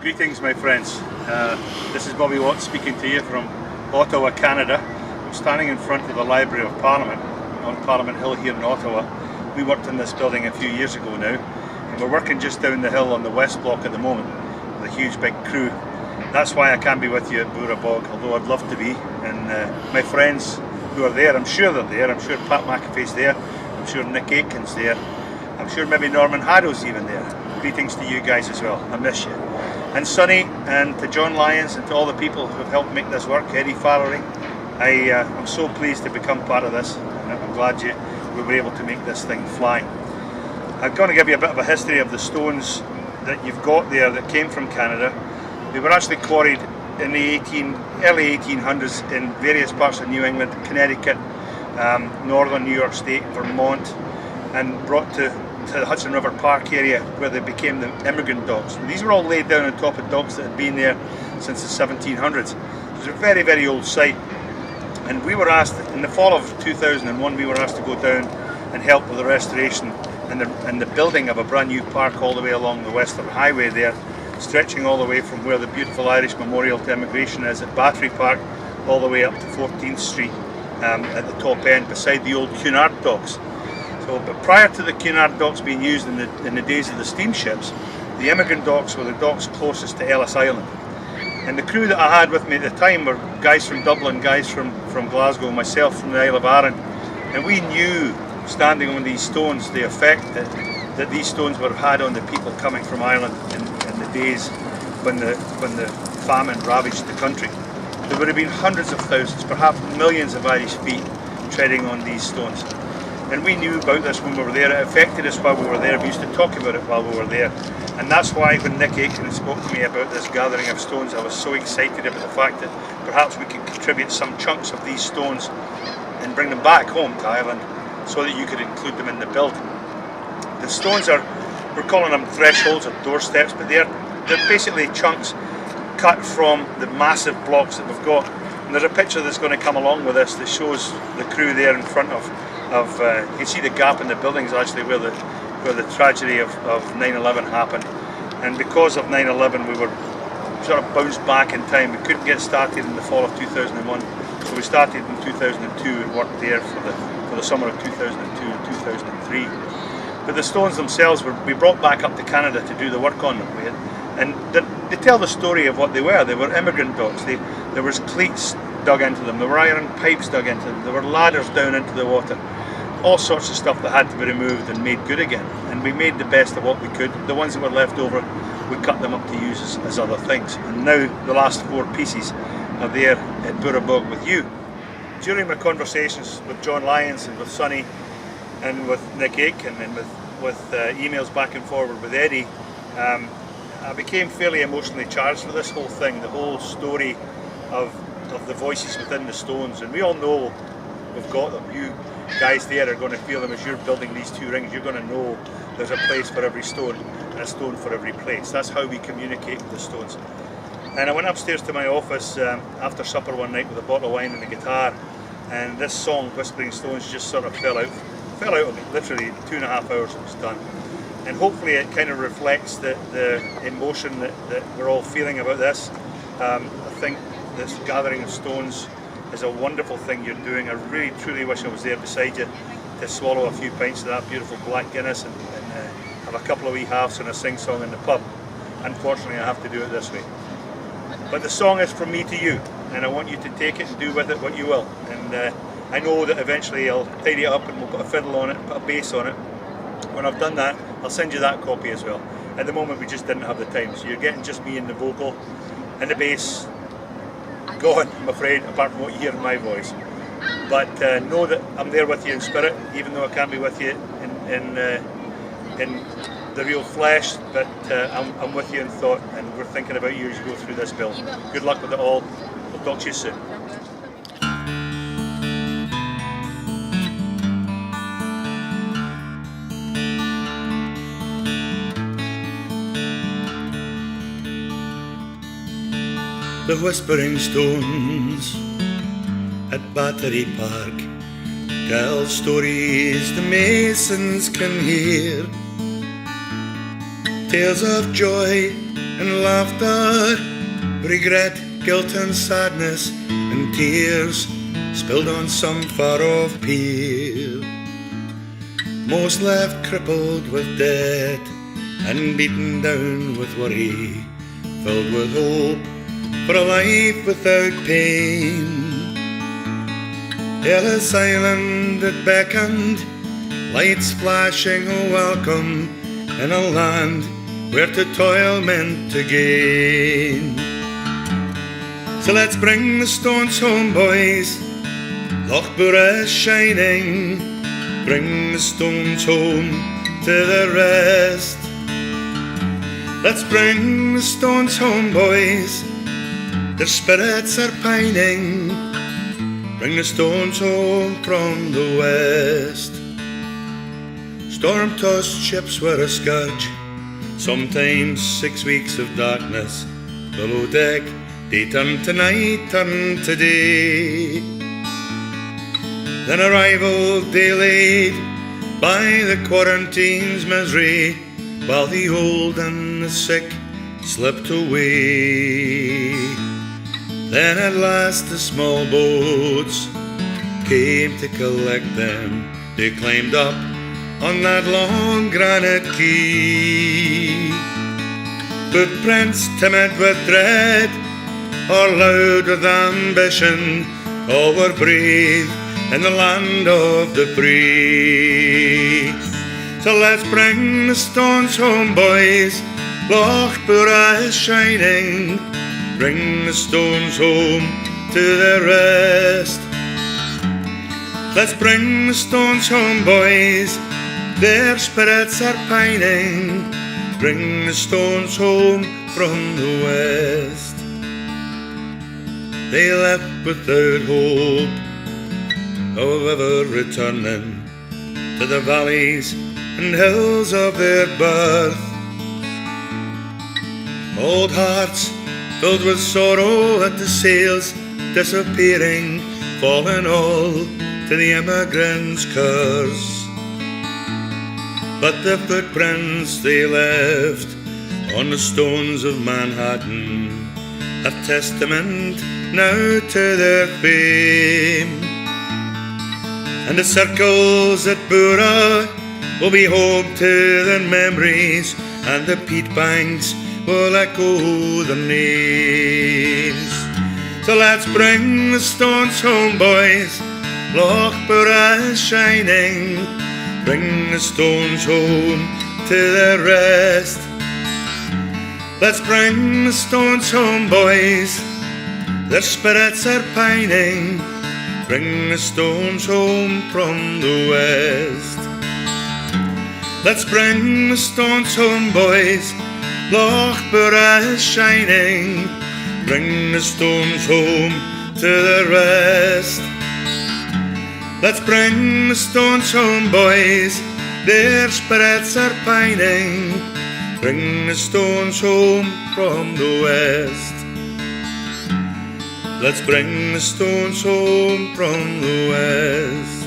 Greetings, my friends. This is Bobby Watts speaking to you from Ottawa, Canada. I'm standing in front of the Library of Parliament on Parliament Hill here in Ottawa. We worked in this building a few years ago now, and we're working just down the hill on the west block at the moment with a huge big crew. That's why I can't be with you at Boora Bog, although I'd love to be. And my friends who are there, I'm sure they're there. I'm sure Pat McAfee's there. I'm sure Nick Aitken's there. I'm sure maybe Norman Haddow's even there. Greetings to you guys as well. I miss you. And Sonny, and to John Lyons, and to all the people who have helped make this work, Eddie Farrelly. I'm so pleased to become part of this, and I'm glad we were able to make this thing fly. I'm going to give you a bit of a history of the stones that you've got there that came from Canada. They were actually quarried in the early 1800s in various parts of New England, Connecticut, northern New York State, Vermont, and brought to the Hudson River Park area where they became the immigrant docks. And these were all laid down on top of docks that had been there since the 1700s. It was a very, very old site. And we were asked, in the fall of 2001, we were asked to go down and help with the restoration and the building of a brand new park all the way along the Western Highway there, stretching all the way from where the beautiful Irish Memorial to Immigration is at Battery Park, all the way up to 14th Street at the top end, beside the old Cunard docks. But prior to the Cunard docks being used in the days of the steamships, the immigrant docks were the docks closest to Ellis Island. And the crew that I had with me at the time were guys from Dublin, guys from Glasgow, myself from the Isle of Arran. And we knew, standing on these stones, the effect that these stones would have had on the people coming from Ireland in the days when the famine ravaged the country. There would have been hundreds of thousands, perhaps millions of Irish feet treading on these stones. And we knew about this when we were there. It affected us while we were there. We used to talk about it while we were there. And that's why when Nick Aitken spoke to me about this gathering of stones, I was so excited about the fact that perhaps we could contribute some chunks of these stones and bring them back home to Ireland so that you could include them in the build. The stones we're calling them thresholds or doorsteps, but they're basically chunks cut from the massive blocks that we've got. And there's a picture that's going to come along with this that shows the crew there in front of you can see the gap in the buildings actually where the tragedy of 9/11 happened. And because of 9/11 we were sort of bounced back in time. We couldn't get started in the fall of 2001, so we started in 2002 and worked there for the summer of 2002 and 2003. But the stones themselves we brought back up to Canada to do the work on them. And they tell the story of what they were. They were immigrant docks. There was cleats dug into them, there were iron pipes dug into them, there were ladders down into the water, all sorts of stuff that had to be removed and made good again. And we made the best of what we could. The ones that were left over, we cut them up to use as other things. And now the last 4 pieces are there at Boora Bog with you. During my conversations with John Lyons and with Sonny and with Nick Aitken and with emails back and forward with Eddie, I became fairly emotionally charged for this whole thing, the whole story of the voices within the stones. And we all know we've got them. You guys there are going to feel them as you're building these 2 rings. You're going to know there's a place for every stone and a stone for every place. That's how we communicate with the stones. And I went upstairs to my office after supper one night with a bottle of wine and a guitar, and this song, Whispering Stones, just sort of fell out of me. Literally 2.5 hours it was done. And hopefully it kind of reflects the emotion that we're all feeling about this. I think this gathering of stones is a wonderful thing you're doing. I really truly wish I was there beside you to swallow a few pints of that beautiful black Guinness and have a couple of wee halves and a sing-song in the pub. Unfortunately I have to do it this way. But the song is from me to you, and I want you to take it and do with it what you will. And I know that eventually I'll tidy it up and we'll put a fiddle on it, put a bass on it. When I've done that, I'll send you that copy as well. At the moment we just didn't have the time, so you're getting just me and the vocal and the bass gone, I'm afraid, apart from what you hear in my voice. But know that I'm there with you in spirit, even though I can't be with you in the real flesh, but I'm with you in thought, and we're thinking about you as you go through this build. Good luck with it all. We'll talk to you soon. The Whispering Stones at Battery Park tell stories the masons can hear, tales of joy and laughter, regret, guilt and sadness, and tears spilled on some far-off pier. Most left crippled with debt and beaten down with worry, filled with hope for a life without pain. Ellis Island it beckoned, lights flashing a welcome in a land where to toil meant to gain. So let's bring the stones home, boys, Lochborough is shining. Bring the stones home to the rest. Let's bring the stones home, boys, their spirits are pining. Bring the stones home from the west. Storm-tossed ships were a scourge, sometimes 6 weeks of darkness. Below deck, day turned to night, turned to day. Then arrival delayed by the quarantine's misery, while the old and the sick slipped away. Then at last the small boats came to collect them. They climbed up on that long granite quay. Footprints timid with dread, or loud with ambition, all were brave in the land of the free. So let's bring the stones home, boys, Lochborough is shining. Bring the stones home to the rest. Let's bring the stones home, boys, their spirits are pining. Bring the stones home from the west. They left without hope of ever returning to the valleys and hills of their birth. Old hearts filled with sorrow at the sails disappearing, falling all to the immigrant's curse. But the footprints they left on the stones of Manhattan are testament now to their fame. And the circles at Bura will be home to their memories, and the peat banks will echo their names. So let's bring the stones home, boys, Lochborough is shining. Bring the stones home to the rest. Let's bring the stones home, boys, their spirits are pining. Bring the stones home from the west. Let's bring the stones home, boys, Lochborough is shining. Bring the stones home to the rest. Let's bring the stones home, boys, their spirits are pining. Bring the stones home from the west. Let's bring the stones home from the west.